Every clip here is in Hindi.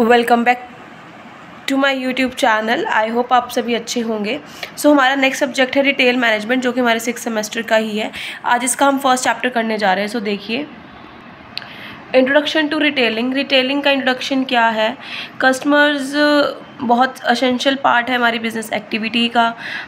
Welcome back to my YouTube channel. I hope आप सभी अच्छे होंगे। हमारा नेक्स्ट सब्जेक्ट है रिटेल मैनेजमेंट, जो कि हमारे 6th सेमेस्टर का ही है। आज इसका हम फर्स्ट चैप्टर करने जा रहे हैं। देखिए, इंट्रोडक्शन टू रिटेलिंग। रिटेलिंग का इंट्रोडक्शन क्या है? कस्टमर्स बहुत असेंशियल पार्ट है हमारी बिज़नेस एक्टिविटी का,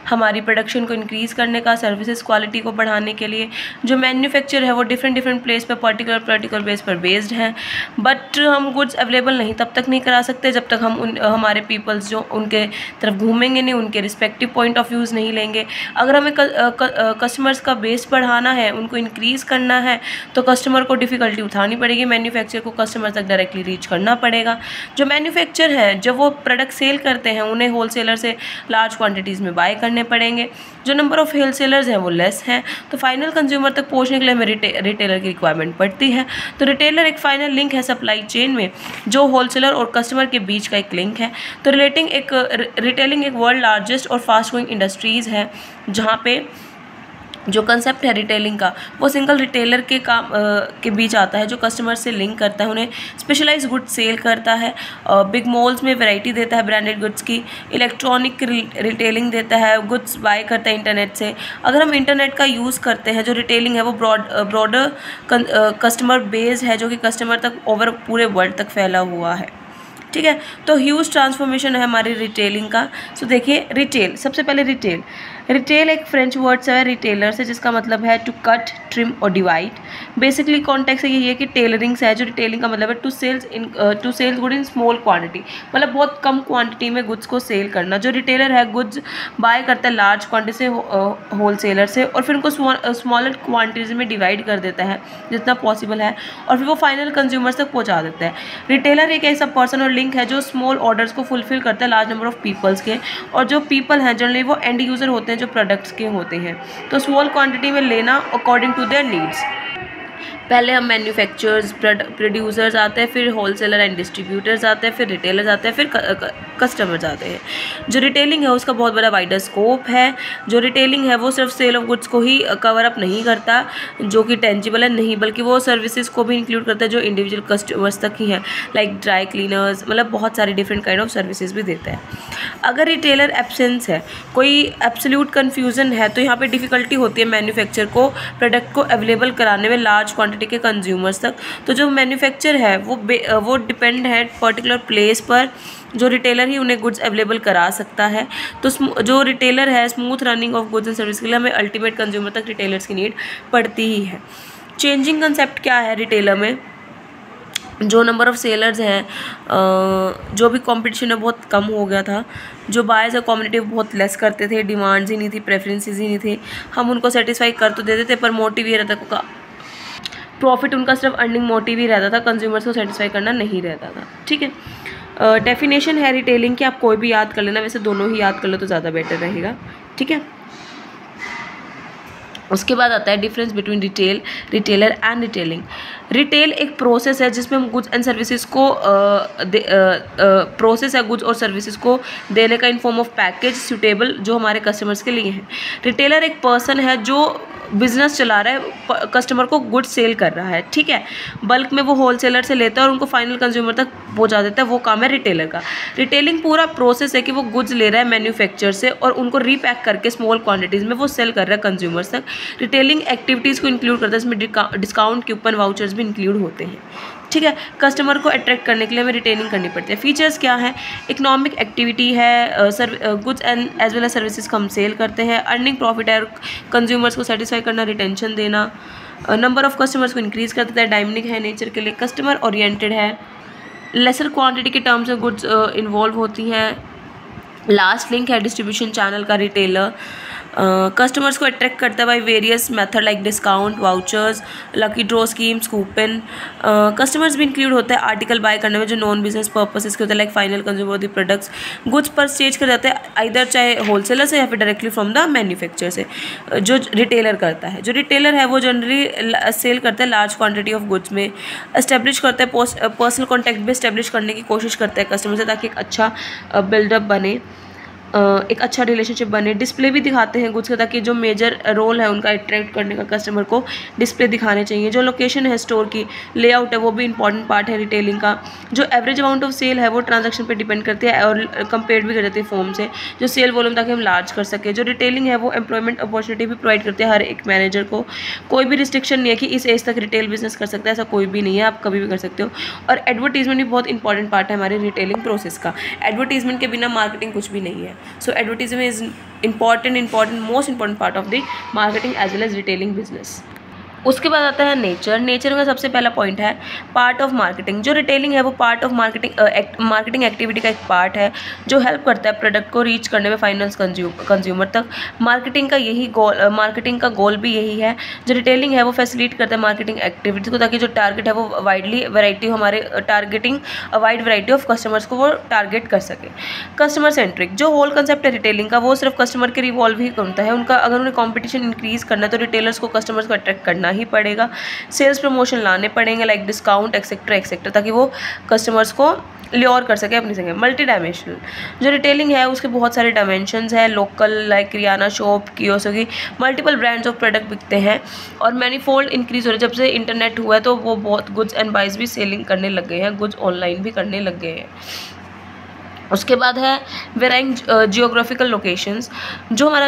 हमारी प्रोडक्शन को इंक्रीज़ करने का, सर्विसेज क्वालिटी को बढ़ाने के लिए। जो मैन्युफैक्चर है वो डिफरेंट प्लेस पर पर्टिकुलर बेस पर बेस्ड है, बट हम गुड्स अवेलेबल नहीं तब तक नहीं करा सकते जब तक हम हमारे पीपल्स जो उनके तरफ घूमेंगे नहीं, उनके रिस्पेक्टिव पॉइंट ऑफ व्यूज़ नहीं लेंगे। अगर हमें कस्टमर्स का बेस बढ़ाना है, उनको इंक्रीज़ करना है, तो कस्टमर को डिफ़िकल्टी उठानी पड़ेगी, मैन्युफैक्चर को कस्टमर तक डायरेक्टली रीच करना पड़ेगा। जो मैन्युफैक्चर है, जब वो प्रोडक्ट सेल करते हैं, उन्हें होलसेलर से लार्ज क्वांटिटीज़ में बाय करने पड़ेंगे। जो नंबर ऑफ़ होलसेलर्स हैं वो लेस हैं, तो फाइनल कंज्यूमर तक पहुंचने के लिए हमें रिटेलर की रिक्वायरमेंट पड़ती है। तो रिटेलर एक फाइनल लिंक है सप्लाई चेन में, जो होलसेलर और कस्टमर के बीच का एक लिंक है। तो रिटेलिंग एक वर्ल्ड लार्जेस्ट और फास्ट ग्रोइंग इंडस्ट्रीज़ है, जहाँ पे जो कंसेप्ट है रिटेलिंग का वो सिंगल रिटेलर के बीच आता है, जो कस्टमर से लिंक करता है, उन्हें स्पेशलाइज्ड गुड्स सेल करता है, बिग मॉल्स में वैरायटी देता है ब्रांडेड गुड्स की, इलेक्ट्रॉनिक रिटेलिंग देता है, गुड्स बाय करता है इंटरनेट से। अगर हम इंटरनेट का यूज़ करते हैं, जो रिटेलिंग है वो ब्रॉडर कस्टमर बेस है, जो कि कस्टमर तक ओवर पूरे वर्ल्ड तक फैला हुआ है। ठीक है, तो ह्यूज ट्रांसफॉर्मेशन है हमारी रिटेलिंग का। देखिए, रिटेल, सबसे पहले रिटेल एक फ्रेंच वर्ड है रिटेलर से, जिसका मतलब है टू कट, ट्रिम और डिवाइड। बेसिकली कॉन्टेक्स्ट यही है कि टेलरिंग से है। जो रिटेलिंग का मतलब है to sells good in small quantity, मतलब बहुत कम क्वांटिटी में गुड्स को सेल करना। जो रिटेलर है गुड्स बाय करता है लार्ज क्वांटिटी से होलसेलर से, और फिर उनको स्मॉलर क्वांटिटीज में डिवाइड कर देता है जितना पॉसिबल है, और फिर वो फाइनल कंज्यूमर्स तक पहुँचा देता है। रिटेलर एक ऐसा पर्सन और लिंक है जो स्मॉल ऑर्डर्स को फुलफिल करता है लार्ज नंबर ऑफ पीपल्स के, और जो पीपल हैं जनरली वो एंड यूज़र होते हैं, जो प्रोडक्ट्स के होते हैं। तो स्मॉल क्वांटिटी में लेना अकॉर्डिंग टू देयर नीड्स। पहले हम मैन्युफैक्चरर्स, प्रोड्यूसर्स आते हैं, फिर होलसेलर एंड डिस्ट्रीब्यूटर्स आते हैं, फिर रिटेलर्स आते हैं, फिर कस्टमर्स आते हैं। जो रिटेलिंग है उसका बहुत बड़ा वाइडर स्कोप है। जो रिटेलिंग है वो सिर्फ सेल ऑफ गुड्स को ही कवर अप नहीं करता, जो कि टेंजिबल है, नहीं, बल्कि वो सर्विसेज को भी इंक्लूड करता है जो इंडिविजुअल कस्टमर्स तक ही हैं, लाइक ड्राई क्लीनर्स, मतलब बहुत सारे डिफरेंट काइंड ऑफ सर्विसेज भी देता है। अगर रिटेलर एब्सेंस है, कोई एब्सोल्यूट कन्फ्यूज़न है, तो यहाँ पे डिफ़िकल्टी होती है मैन्युफैक्चर को प्रोडक्ट को अवेलेबल कराने में लार्ज क्वांटिटी के कंज्यूमर्स तक। तो जो मैन्युफैक्चर है वो डिपेंड है पर्टिकुलर प्लेस पर, जो रिटेलर ही उन्हें गुड्स अवेलेबल करा सकता है। तो जो रिटेलर है, smooth running of goods and service के लिए हमें अल्टीमेट कंज्यूमर तक रिटेलर्स की नीड पड़ती ही है। चेंजिंग कंसेप्ट क्या है रिटेलर में? जो नंबर ऑफ़ सेलर्स हैं, जो भी कंपटीशन है बहुत कम हो गया था। जो बायर्स और कम्युनिटी बहुत लेस करते थे, डिमांड्स ही नहीं थी, प्रेफरेंसेस ही नहीं थी। हम उनको सेटिस्फाई कर तो देते थे, पर मोटिव ये रहता था, प्रॉफिट उनका सिर्फ अर्निंग मोटिव ही रहता था, कंज्यूमर्स को सेटिस्फाई करना नहीं रहता था। ठीक है, डेफिनेशन है रिटेलिंग की, आप कोई भी याद कर लेना, वैसे दोनों ही याद कर लो तो ज़्यादा बेटर रहेगा। ठीक है, उसके बाद आता है difference between retailer and retailing. Retail एक प्रोसेस है जिसमें हम गुड्स एंड सर्विसेज को प्रोसेस है गुड्स और सर्विसेज को देने का in form of package suitable जो हमारे कस्टमर्स के लिए हैं। रिटेलर एक पर्सन है जो बिजनेस चला रहा है, कस्टमर को गुड्स सेल कर रहा है। ठीक है, बल्क में वो होलसेलर से लेता है और उनको फाइनल कंज्यूमर तक पहुंचा देता है, वो काम है रिटेलर का। रिटेलिंग पूरा प्रोसेस है कि वो गुड्स ले रहा है मैन्युफैक्चर से और उनको रीपैक करके स्मॉल क्वांटिटीज़ में वो सेल कर रहा है कंज्यूमर्स तक। रिटेलिंग एक्टिविटीज़ को इंक्लूड करता है, इसमें डिस्काउंट, कूपन, वाउचर्स भी इंक्लूड होते हैं। ठीक है, कस्टमर को अट्रैक्ट करने के लिए हमें रिटेलिंग करनी पड़ती है। फीचर्स क्या है? इकोनॉमिक एक्टिविटी है, goods and as well as services को हम सेल करते हैं। अर्निंग प्रॉफिट है, कंज्यूमर्स को सेटिस्फाई करना, रिटेंशन देना। नंबर ऑफ कस्टमर्स को इंक्रीज कर देता है, डायनामिक है नेचर के लिए, कस्टमर ओरिएंटेड है, लेसर क्वांटिटी के टर्म्स में गुड्स इन्वॉल्व होती हैं। लास्ट लिंक है डिस्ट्रीब्यूशन चैनल का रिटेलर। कस्टमर्स को अट्रैक्ट करता है by various method like discount, vouchers, lucky draw schemes, coupon. Customers भी इंक्लूड होता है आर्टिकल बाय करने में जो नॉन बिजनेस पर्पसेस के होते हैं, like final consumer the products. Goods purchase कर जाते हैं आइदर चाहे होलसेलर से या फिर डायरेक्टली फ्रॉम द मैन्युफैक्चर से, जो रिटेलर करता है। जो रिटेलर है वो जनरली सेल करता है लार्ज क्वान्टिटी ऑफ गुड्स में, एस्टेब्लिश करता है पर्सनल कॉन्टैक्ट भी एस्टेब्लिश करने की कोशिश करता है कस्टमर से, ताकि एक अच्छा बिल्डअप बने। एक अच्छा रिलेशनशिप बने। डिस्प्ले भी दिखाते हैं गुड्स का, ताकि जो मेजर रोल है उनका अट्रैक्ट करने का कस्टमर को डिस्प्ले दिखाने चाहिए। जो लोकेशन है स्टोर की, लेआउट है, वो भी इंपॉर्टेंट पार्ट है रिटेलिंग का। जो एवरेज अमाउंट ऑफ सेल है वो ट्रांजैक्शन पे डिपेंड करती है और कंपेयर भी कर जाती है फॉर्म से, जो सेल वॉल्यूम, ताकि हम लार्ज कर सके। जो रिटेलिंग है वो एम्प्लॉयमेंट अपॉर्चुनिटी भी प्रोवाइड करती है हर एक मैनेजर को। कोई भी रिस्ट्रिक्शन नहीं है कि इस एज तक रिटेल बिजनेस कर सकता है, ऐसा कोई भी नहीं है, आप कभी भी कर सकते हो। और एडवर्टीजमेंट भी बहुत इंपॉर्टेंट पार्ट है हमारे रिटेलिंग प्रोसेस का। एडवर्टीजमेंट के बिना मार्केटिंग कुछ भी नहीं है। So advertisement is most important part of the marketing as well as retailing business. उसके बाद आता है नेचर। नेचर का सबसे पहला पॉइंट है पार्ट ऑफ मार्केटिंग। जो रिटेलिंग है वो पार्ट ऑफ मार्केटिंग एक्टिविटी का एक पार्ट है, जो हेल्प करता है प्रोडक्ट को रीच करने में फाइनल कंज्यूमर तक। मार्केटिंग का गोल भी यही है। जो रिटेलिंग है वो फैसिलिटेट करता है मार्केटिंग एक्टिविटी को, ताकि जो टारगेट है वो वाइड वैरायटी ऑफ कस्टमर्स को वो टारगेट कर सके। Customer centric. जो होल कंसेप्ट है रिटेलिंग का वो सिर्फ कस्टमर के रिवॉल्व ही करता है। उनका अगर उन्हें कॉम्पिटिशन इंक्रीज करना है तो रिटेलर्स को कस्टमर्स को अट्रैक्ट करना ही पड़ेगा। सेल्स प्रमोशन लाने पड़ेंगे, लाइक डिस्काउंट एक्सेट्रा, ताकि वो कस्टमर्स को ल्योर कर सके अपनी जगह। Multi dimensional. जो रिटेलिंग है उसके बहुत सारे डायमेंशंस हैं। लोकल, लाइक किराना शॉप, कियोस्क की मल्टीपल ब्रांड्स ऑफ प्रोडक्ट बिकते हैं और मैनीफोल्ड इंक्रीज हो रहे हैं। जब से इंटरनेट हुआ है तो वो बहुत गुड्स एंड बाइज भी सेलिंग करने लग गए हैं, गुड्स ऑनलाइन भी करने लग गए हैं। उसके बाद है वेराइंग जियोग्राफिकल लोकेशंस। जो हमारा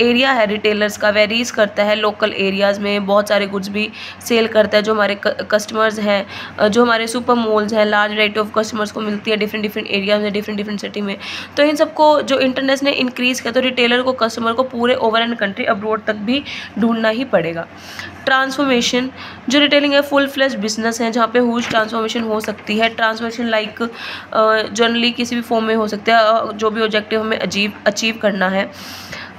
एरिया है रिटेलर्स का वेरीज करता है। लोकल एरियाज़ में बहुत सारे गुड्स भी सेल करता है। जो हमारे कस्टमर्स हैं, जो हमारे सुपर मॉल्स हैं, लार्ज वैरायटी ऑफ कस्टमर्स को मिलती है डिफरेंट एरियाज में, डिफरेंट सिटी में। तो इन सबको जो इंटरनेट ने इंक्रीज़ किया तो रिटेलर को कस्टमर को पूरे ओवर एंड कंट्री अब्रॉड तक भी ढूंढना ही पड़ेगा। ट्रांसफॉर्मेशन। जो रिटेलिंग है फुल फ्लेज बिजनेस है, जहाँ पे हुज ट्रांसफॉर्मेशन हो सकती है। ट्रांसफॉर्मेशन लाइक जनरली किसी भी फॉर्म में हो सकता है, जो भी ऑब्जेक्टिव हमें अचीव करना है।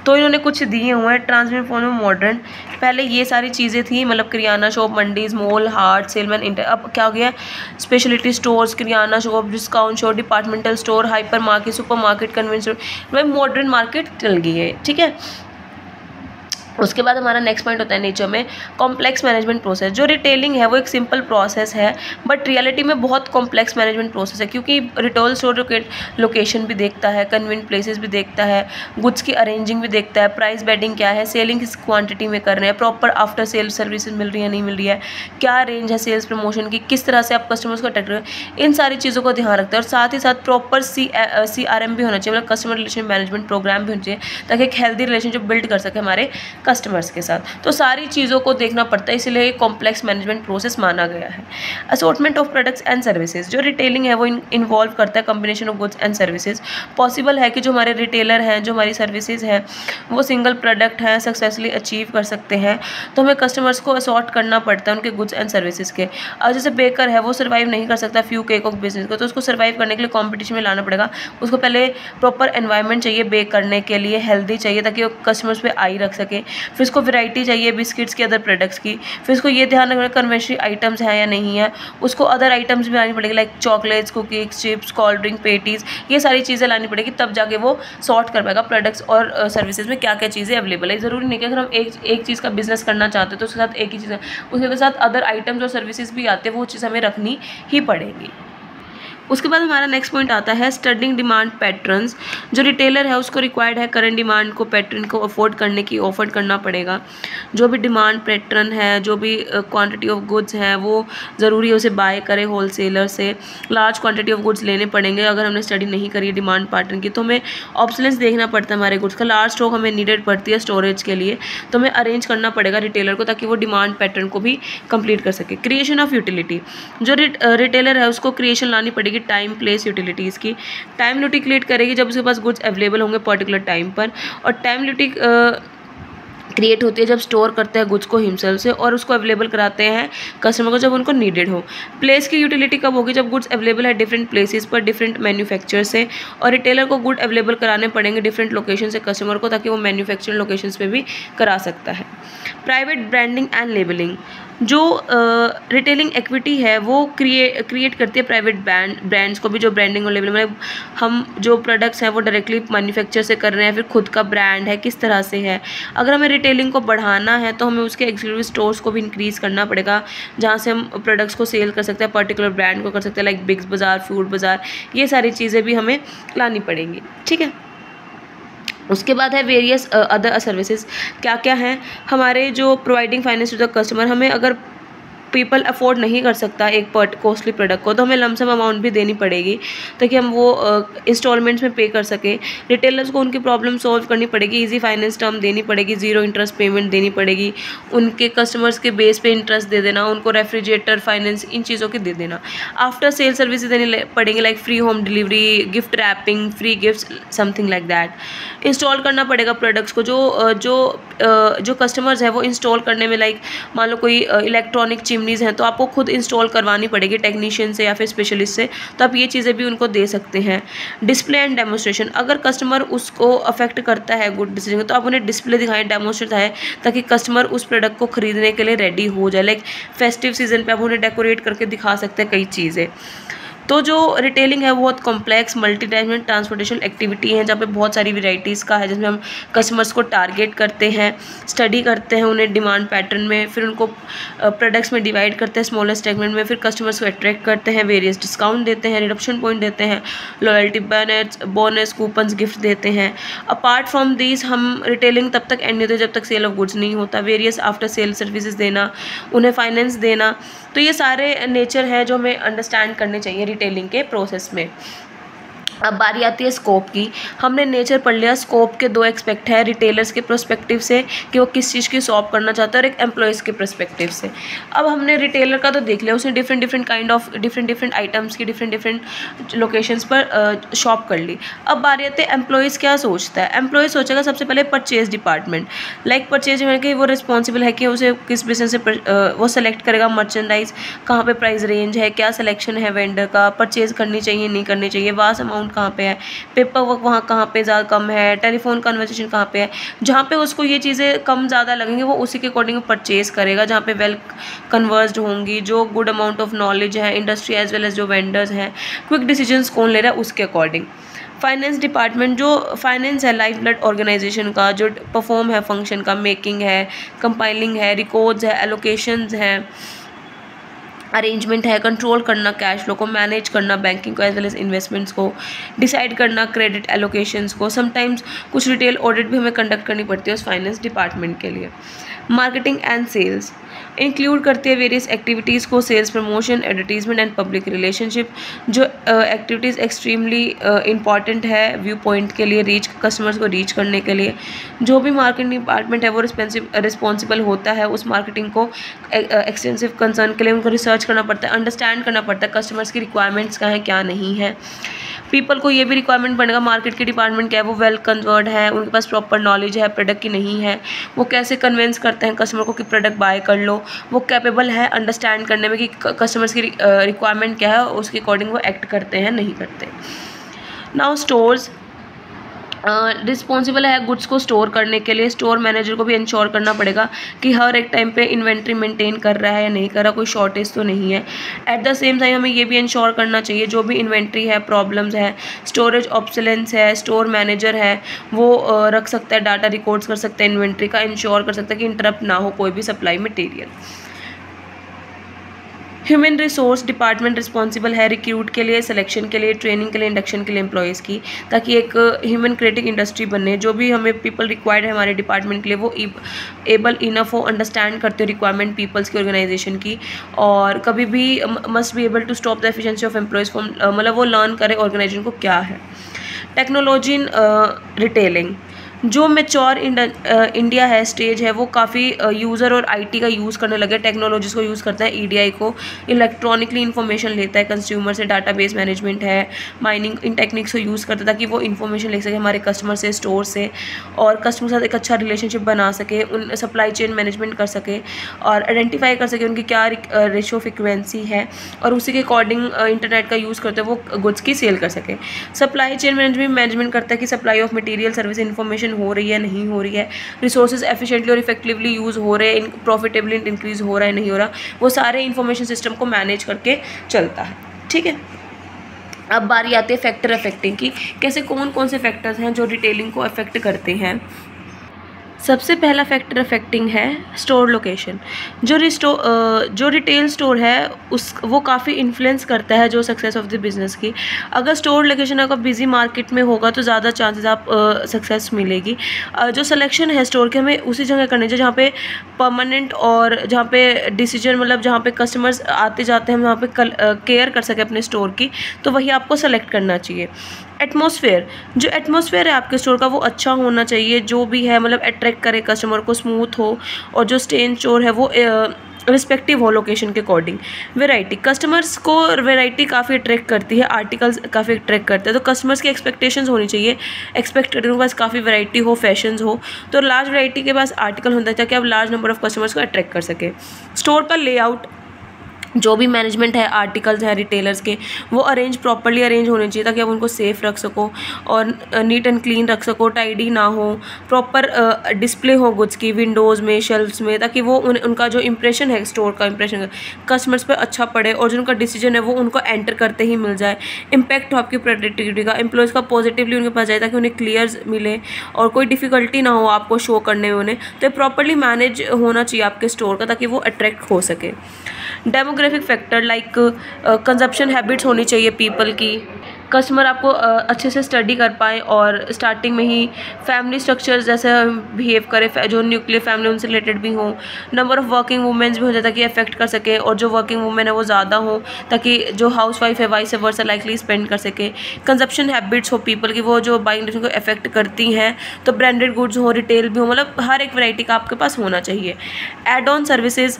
तो इन्होंने कुछ दिए हुए हैं। ट्रांसफॉर्मेशन फॉर्म में मॉडर्न। पहले ये सारी चीज़ें थी, मतलब किराना शॉप, मंडीज, मॉल, हाट, सेलमैन, इंटर। अब क्या हो गया? स्पेशलिटी स्टोर्स, किराना shop, discount shop, departmental store, hypermarket, supermarket, convenience store, modern market चल गई है। ठीक है। उसके बाद हमारा नेक्स्ट पॉइंट होता है नेचर में कॉम्प्लेक्स मैनेजमेंट प्रोसेस। जो रिटेलिंग है वो एक सिंपल प्रोसेस है, बट रियलिटी में बहुत कॉम्प्लेक्स मैनेजमेंट प्रोसेस है, क्योंकि रिटेल स्टोर लोकेशन भी देखता है, कन्वीनियंट प्लेसेस भी देखता है, गुड्स की अरेंजिंग भी देखता है, प्राइस बेडिंग क्या है, सेलिंग किस क्वांटिटी में कर रहे हैं, प्रॉपर आफ्टर सेल्स सर्विसेज मिल रही है नहीं मिल रही है, क्या रेंज है सेल्स प्रमोशन की, किस तरह से आप कस्टमर्स को अट्रैक्ट कर रहे हैं, इन सारी चीज़ों को ध्यान रखता है। और साथ ही साथ प्रॉपर CRM भी होना चाहिए, मतलब कस्टमर रिलेशन मैनेजमेंट प्रोग्राम भी होना चाहिए, ताकि एक हेल्दी रिलेशनशिप बिल्ड कर सके हमारे कस्टमर्स के साथ। तो सारी चीज़ों को देखना पड़ता है, इसलिए ये कॉम्प्लेक्स मैनेजमेंट प्रोसेस माना गया है। Assortment of products and services. जो रिटेलिंग है वो इन्वॉल्व करता है combination of goods and services. Possible है कि जो हमारे रिटेलर हैं, जो हमारी सर्विसेज हैं, वो सिंगल प्रोडक्ट हैं सक्सेसफुली अचीव कर सकते हैं, तो हमें कस्टमर्स को असॉर्ट करना पड़ता है उनके गुड्स एंड सर्विसेज के। और जैसे बेकर है वो सर्वाइव नहीं कर सकता फ्यू केक ऑफ बिजनेस को, तो उसको सर्वाइव करने के लिए कॉम्पिटिशन में लाना पड़ेगा। उसको पहले प्रॉपर एनवायरनमेंट चाहिए बेक करने के लिए, हेल्दी चाहिए ताकि वो कस्टमर्स पे आई रख सके। फिर उसको वैरायटी चाहिए बिस्किट्स की, अदर प्रोडक्ट्स की। फिर उसको ये ध्यान रखना कन्वेंशनल आइटम्स हैं या नहीं है, उसको अदर आइटम्स भी लानी पड़ेगी, like chocolates, cookies, chips, cold drink, patties, ये सारी चीज़ें लानी पड़ेगी, तब जाके वो सॉर्ट कर पाएगा प्रोडक्ट्स और सर्विसेज में क्या क्या चीज़ें अवेलेबल है। ज़रूरी नहीं कि अगर हम एक चीज़ का बिजनेस करना चाहते हैं तो उसके साथ एक ही चीज़, उसके साथ अदर आइटम्स और सर्विसेज भी आते हैं, वो चीज़ हमें रखनी ही पड़ेगी। उसके बाद हमारा नेक्स्ट पॉइंट आता है स्टडिंग डिमांड पैटर्न्स। जो रिटेलर है उसको रिक्वायर्ड है करंट डिमांड को पैटर्न को अफोर्ड करने की ऑफर करना पड़ेगा। जो भी डिमांड पैटर्न है, जो भी क्वांटिटी ऑफ गुड्स हैं, वो ज़रूरी है उसे बाय करे होलसेलर से। लार्ज क्वांटिटी ऑफ गुड्स लेने पड़ेंगे। अगर हमने स्टडी नहीं करी डिमांड पैटर्न की तो हमें ऑब्सोलेंस देखना पड़ता है हमारे गुड्स का। लार्ज स्टॉक हमें नीडेड पड़ती है स्टोरेज के लिए, तो हमें अरेंज करना पड़ेगा रिटेलर को ताकि वो डिमांड पैटर्न को भी कंप्लीट कर सके। Creation of utility. जो रिटेलर है उसको क्रिएशन लानी पड़ेगी टाइम प्लेस यूटिलिटीज़ की। टाइम यूटिलिटी क्रिएट करेगी जब उसके पास गुड्स अवेलेबल होंगे पर्टिकुलर टाइम पर, और टाइम यूटिलिटी क्रिएट होती है जब स्टोर करते हैं गुड्स को हिमसेल्फ से और उसको अवेलेबल कराते हैं कस्टमर को जब उनको नीडेड हो। प्लेस की यूटिलिटी कब होगी? जब गुड्स अवेलेबल है डिफरेंट प्लेसेस पर डिफरेंट मैन्युफैक्चर से, और रिटेलर को गुड अवेलेबल कराने पड़ेंगे डिफरेंट लोकेशन से कस्टमर को, ताकि वो मैन्युफैक्चरिंग लोकेशंस पे भी करा सकता है। Private branding and labelling. जो रिटेलिंग एक्विटी है वो क्रिएट करती है प्राइवेट ब्रांड्स को भी, जो ब्रांडिंग और लेबलिंग, मतलब हम जो प्रोडक्ट्स हैं वो डायरेक्टली मैन्युफैक्चर से कर रहे हैं, फिर खुद का ब्रांड है किस तरह से है। अगर हमें रिटेलिंग को बढ़ाना है तो हमें उसके एक्सक्लूसिव स्टोर्स को भी इंक्रीज़ करना पड़ेगा, जहाँ से हम प्रोडक्ट्स को सेल कर सकते हैं, पर्टिकुलर ब्रांड को कर सकते हैं, लाइक बिग्स बाज़ार, फूड बाज़ार, ये सारी चीज़ें भी हमें लानी पड़ेंगी। ठीक है। उसके बाद है वेरियस अदर सर्विसेज। क्या क्या हैं हमारे जो providing finance to the customer. हमें अगर पीपल अफोर्ड नहीं कर सकता एक कॉस्टली प्रोडक्ट को, तो हमें लमसम अमाउंट भी देनी पड़ेगी ताकि हम वो इंस्टॉलमेंट्स में पे कर सकें। रिटेलर्स को उनकी प्रॉब्लम सॉल्व करनी पड़ेगी, इजी फाइनेंस टर्म देनी पड़ेगी, जीरो इंटरेस्ट पेमेंट देनी पड़ेगी, उनके कस्टमर्स के बेस पे इंटरेस्ट दे देना, उनको रेफ्रिजरेटर फाइनेंस इन चीज़ों की दे देना। आफ्टर सेल सर्विसेज देनी पड़ेंगी like free home delivery, gift wrapping, free gift, something like that. Install करना पड़ेगा प्रोडक्ट्स को, जो कस्टमर्स हैं वो इंस्टॉल करने में लाइक मान लो कोई इलेक्ट्रॉनिक चिमनीज़ हैं तो आपको खुद इंस्टॉल करवानी पड़ेगी टेक्नीशियन से या फिर स्पेशलिस्ट से, तो आप ये चीज़ें भी उनको दे सकते हैं। डिस्प्ले एंड डेमोस्ट्रेशन, अगर कस्टमर उसको अफेक्ट करता है गुड डिसीजन तो आप उन्हें डिस्प्ले दिखाएं, डेमोस्ट्रेट दिखाएं, ताकि कस्टमर उस प्रोडक्ट को खरीदने के लिए रेडी हो जाए। लाइक फेस्टिव सीजन पे आप उन्हें डेकोरेट करके दिखा सकते हैं कई चीज़ें। तो जो रिटेलिंग है वो बहुत complex multi dimensional transportation activity है, जहाँ पे बहुत सारी वैरायटीज़ का है, जिसमें हम कस्टमर्स को टारगेट करते हैं, स्टडी करते हैं उन्हें डिमांड पैटर्न में, फिर उनको प्रोडक्ट्स में डिवाइड करते हैं स्मॉलेस्ट सेगमेंट में, फिर कस्टमर्स को अट्रैक्ट करते हैं, वेरियस डिस्काउंट देते हैं, रिडक्शन पॉइंट देते हैं, लॉयल्टी बोनस कूपन्स गिफ्ट देते हैं। अपार्ट फ्रॉम दीज हम रिटेलिंग तब तक एंड नहीं होती जब तक सेल ऑफ गुड्स नहीं होता। वेरियस आफ्टर सेल सर्विसेज देना, उन्हें फाइनेंस देना, तो ये सारे नेचर है जो हमें अंडरस्टैंड करने चाहिए रिटेलिंग के प्रोसेस में। अब बारी आती है स्कोप की। हमने नेचर पढ़ लिया, स्कोप के दो एक्सपेक्ट है, रिटेलर्स के पर्सपेक्टिव से कि वो किस चीज़ की शॉप करना चाहता है, और एक एम्प्लॉयज़ के पर्सपेक्टिव से। अब हमने रिटेलर का तो देख लिया, उसने different kind of different items की डिफरेंट लोकेशंस पर शॉप कर ली। अब बारी आती है एम्प्लॉयज़ क्या सोचता है। एम्प्लॉयज़ सोचेगा सबसे पहले परचेज डिपार्टमेंट, लाइक परचेज में कि वो रिस्पॉन्सिबल है कि उसे किस बिजनेस से वो सेलेक्ट करेगा मर्चेंडाइज, कहाँ पे प्राइस रेंज है, क्या सिलेक्शन है वेंडर का, परचेज करनी चाहिए नहीं करनी चाहिए, वास्ट अमाउंट कहाँ पे है, पेपर वर्क वहाँ कहाँ पे ज़्यादा कम है, टेलीफोन कन्वर्सेशन कहाँ पे है। जहाँ पे उसको ये चीज़ें कम ज़्यादा लगेंगी वो उसी के अकॉर्डिंग परचेज़ करेगा, जहाँ पे वेल कन्वर्स्ड होंगी, जो गुड अमाउंट ऑफ नॉलेज है इंडस्ट्री एज वेल एज जो वेंडर्स हैं, क्विक डिसीजंस कौन ले रहा है उसके अकॉर्डिंग। फाइनेंस डिपार्टमेंट, जो फाइनेंस है लाइफ ब्लड ऑर्गेनाइजेशन का, जो परफॉर्म है फंक्शन का, मेकिंग है, कंपाइलिंग है, रिकॉर्ड्स है, एलोकेशंस हैं, अरेंजमेंट है, कंट्रोल करना कैश फ्लो को, मैनेज करना बैंकिंग को एज वेल एज इन्वेस्टमेंट्स को, डिसाइड करना क्रेडिट एलोकेशंस को। समटाइम्स कुछ रिटेल ऑडिट भी हमें कंडक्ट करनी पड़ती है उस फाइनेंस डिपार्टमेंट के लिए। मार्केटिंग एंड सेल्स इंक्लूड करती है वेरियस एक्टिविटीज़ को, sales promotion, advertisement and public relationship, जो एक्टिविटीज़ एक्सट्रीमली इंपॉर्टेंट है व्यू पॉइंट के लिए, कस्टमर्स को रीच करने के लिए। जो भी मार्केटिंग डिपार्टमेंट है वो रिस्पॉन्सिबल होता है उस मार्केटिंग को एक्सटेंसिव कंसर्न के लिए, उनको रिसर्च करना पड़ता है, अंडरस्टैंड करना पड़ता है कस्टमर्स की रिक्वायरमेंट्स क्या हैं क्या नहीं है। पीपल को ये भी रिक्वायरमेंट बनेगा मार्केट के डिपार्टमेंट क्या है, वो वेल कन्वर्ड है, उनके पास प्रॉपर नॉलेज है प्रोडक्ट की नहीं है, वो कैसे कन्विंस करते हैं कस्टमर को कि प्रोडक्ट बाय कर लो, वो कैपेबल है अंडरस्टैंड करने में कि कस्टमर्स की रिक्वायरमेंट क्या है, उसके अकॉर्डिंग वो एक्ट करते हैं नहीं करते। नाउ स्टोर्स रिस्पॉन्सिबल है गुड्स को स्टोर करने के लिए। स्टोर मैनेजर को भी इंश्योर करना पड़ेगा कि हर एक टाइम पे इन्वेंट्री मेंटेन कर रहा है या नहीं कर रहा, कोई शॉर्टेज तो नहीं है। एट द सेम टाइम हमें ये भी इंश्योर करना चाहिए जो भी इन्वेंट्री है, प्रॉब्लम्स है, स्टोरेज ऑब्सोलेंस है, स्टोर मैनेजर है वो रख सकता है, डाटा रिकॉर्ड्स कर सकता है, इन्वेंट्री का इंश्योर कर सकता है कि इंटरप्ट ना हो कोई भी supply material. Human resource department responsible है रिक्रूट के लिए, सिलेक्शन के लिए, ट्रेनिंग के लिए, इंडक्शन के लिए एम्प्लॉयज़ की, ताकि एक ह्यूमन क्रिएटिव इंडस्ट्री बने। जो भी हमें पीपल रिक्वायर्ड है हमारे डिपार्टमेंट के लिए वो एबल इनफ हो, अंडरस्टैंड करते हो रिक्वायरमेंट पीपल्स की ऑर्गेनाइजेशन की, और कभी भी must be able to stop the efficiency of employees from, मतलब वो लर्न करे ऑर्गेनाइजेशन को क्या है। टेक्नोलॉजी इन रिटेलिंग, जो मैच्योर इंडिया है स्टेज है वो काफ़ी यूज़र और आईटी का यूज़ करने लगे, टेक्नोलॉजीज़ को यूज़ करता है, ईडीआई को इलेक्ट्रॉनिकली इन्फॉर्मेशन लेता है कंज्यूमर से, डाटाबेस मैनेजमेंट है, माइनिंग इन टेक्निक्स को यूज़ करता है ताकि वो इन्फॉर्मेशन ले सके हमारे कस्टमर से, स्टोर से, और कस्टमर के साथ एक अच्छा रिलेशनशिप बना सके, उन सप्लाई चेन मैनेजमेंट कर सके और आइडेंटिफाई कर सके उनकी क्या रेशो फ्रिक्वेंसी है, और उसी के अकॉर्डिंग इंटरनेट का यूज़ करते हुए वो गुड्स की सेल कर सके। सप्लाई चेन मैनेजमेंट करता है कि supply of material, service, information हो रही है नहीं हो रही है, रिसोर्सेज एफिशिएंटली और इफेक्टिवली यूज़ हो रहे हैं, प्रॉफिटेबली इंक्रीज़ हो रहा है नहीं हो रहा, वो सारे इन्फॉर्मेशन सिस्टम को मैनेज करके चलता है। ठीक है, अब बारी आती है फैक्टर अफेक्टिंग की, कैसे कौन कौन से फैक्टर्स हैं जो रिटेलिंग को अफेक्ट करते हैं। सबसे पहला फैक्टर अफेक्टिंग है स्टोर लोकेशन। जो रिटेल स्टोर है वो काफ़ी इन्फ्लुएंस करता है जो सक्सेस ऑफ द बिज़नेस की। अगर स्टोर लोकेशन आपका बिजी मार्केट में होगा तो ज़्यादा चांसेस आप सक्सेस मिलेगी। जो सिलेक्शन है स्टोर के हमें उसी जगह करनी चाहिए जहाँ पे परमानेंट और जहाँ पे डिसीजन मतलब जहाँ पे कस्टमर्स आते जाते हैं हम वहाँ पे केयर कर सके अपने स्टोर की, तो वही आपको सेलेक्ट करना चाहिए। एटमॉस्फेयर, जो एटमॉस्फेयर है आपके स्टोर का वो अच्छा होना चाहिए, जो भी है मतलब अट्रैक्ट करे कस्टमर को, स्मूथ हो, और जो स्टे स्टोर है वो रिस्पेक्टिव हो लोकेशन के अकॉर्डिंग। वैरायटी, कस्टमर्स को वैरायटी काफ़ी अट्रैक्ट करती है, आर्टिकल्स काफ़ी अट्रैक्ट करते हैं, तो कस्टमर्स की एक्सपेक्टेशंस होनी चाहिए, एक्सपेक्ट करते हैं उनके पास काफ़ी वैरायटी हो, फैशंस हो, तो लार्ज वैरायटी के पास आर्टिकल होता है ताकि आप लार्ज नंबर ऑफ कस्टमर्स को अट्रैक्ट कर सके। स्टोर का लेआउट, जो भी मैनेजमेंट है आर्टिकल्स है रिटेलर्स के वो प्रॉपरली अरेंज होने चाहिए ताकि आप उनको सेफ़ रख सको और नीट एंड क्लीन रख सको, टाइडी ना हो, प्रॉपर डिस्प्ले हो गुड्स की विंडोज़ में, शेल्फ्स में, ताकि वो उनका जो इंप्रेशन है स्टोर का इंप्रेशन कस्टमर्स पे अच्छा पड़े और जो उनका डिसीजन है वो उनको एंटर करते ही मिल जाए। इम्पैक्ट हो आपकी प्रोडक्टिविटी का, एम्प्लॉयज़ का पॉजिटिवली उनके पास जाए ताकि उन्हें क्लियर मिले और कोई डिफ़िकल्टी ना हो आपको शो करने में उन्हें, तो प्रॉपरली मैनेज होना चाहिए आपके स्टोर का ताकि वो अट्रैक्ट हो सके। Demographic factor like consumption habits होनी चाहिए पीपल की, कस्टमर आपको अच्छे से स्टडी कर पाए और स्टार्टिंग में ही फैमिली स्ट्रक्चर जैसे बिहेव करे, जो न्यूक्लियर फैमिली उनसे रिलेटेड भी हो, नंबर ऑफ़ वर्किंग वुमेन्स भी हो जाए ताकि अफेक्ट कर सके और जो वर्किंग वुमेन है वो ज़्यादा हो ताकि जो हाउस वाइफ है वाइस वर्सा लाइकली स्पेंड कर सके। कंजप्शन हैबिट्स हो पीपल की, वो जो बाइंग को अफेक्ट करती हैं, तो ब्रांडेड गुड्स हो, रिटेल भी हो, मतलब हर एक वैरायटी का आपके पास होना चाहिए। Add on services,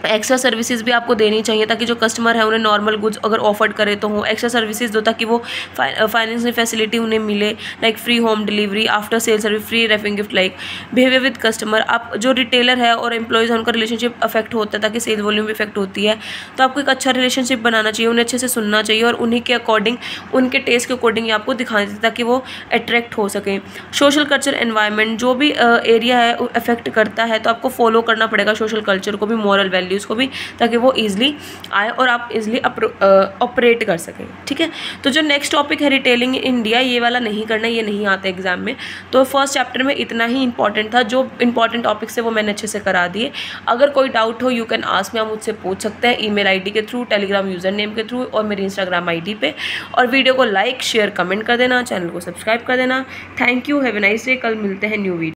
extra services भी आपको देनी चाहिए ताकि जो कस्टमर है उन्हें नॉर्मल गुड्स अगर ऑफर्ड करे तो हो, एक्स्ट्रा सर्विसेज दो ताकि वो फाइनेंशियल फैसिलिटी उन्हें मिले, like free home delivery, after sale service, free wrapping gift, like behaviour with customer. आप जो रिटेलर है और एम्प्लॉयज़ है उनका रिलेशनशिप अफेक्ट होता है ताकि सेल वॉल्यूम भी इफेक्ट होती है, तो आपको एक अच्छा रिलेशनशिप बनाना चाहिए, उन्हें अच्छे से सुनना चाहिए और उन्हीं के अकॉर्डिंग, उनके टेस्ट के अकॉर्डिंग आपको दिखाना चाहिए ताकि वो अट्रैक्ट हो सकें। सोशल कल्चर एनवायरनमेंट, जो भी एरिया है अफेक्ट करता है तो आपको फॉलो करना पड़ेगा सोशल कल्चर को भी, मॉरल वैल्यूज़ को भी, ताकि वो ईजिली आए और आप इजिली ऑपरेट कर सकें। ठीक है, तो जो नेक्स्ट टॉपिक है रिटेलिंग इन इंडिया, ये वाला नहीं करना, ये नहीं आता एग्जाम में, तो फर्स्ट चैप्टर में इतना ही इंपॉर्टेंट था, जो इंपॉर्टेंट टॉपिक्स है वो मैंने अच्छे से करा दिए। अगर कोई डाउट हो यू कैन आस्क मी, आप मुझसे पूछ सकते हैं ईमेल आईडी के थ्रू, टेलीग्राम यूज़र नेम के थ्रू और मेरी इंस्टाग्राम आईडी पे। और वीडियो को लाइक शेयर कमेंट कर देना, चैनल को सब्सक्राइब कर देना। Thank you, have a nice day. कल मिलते हैं न्यू वीडियो।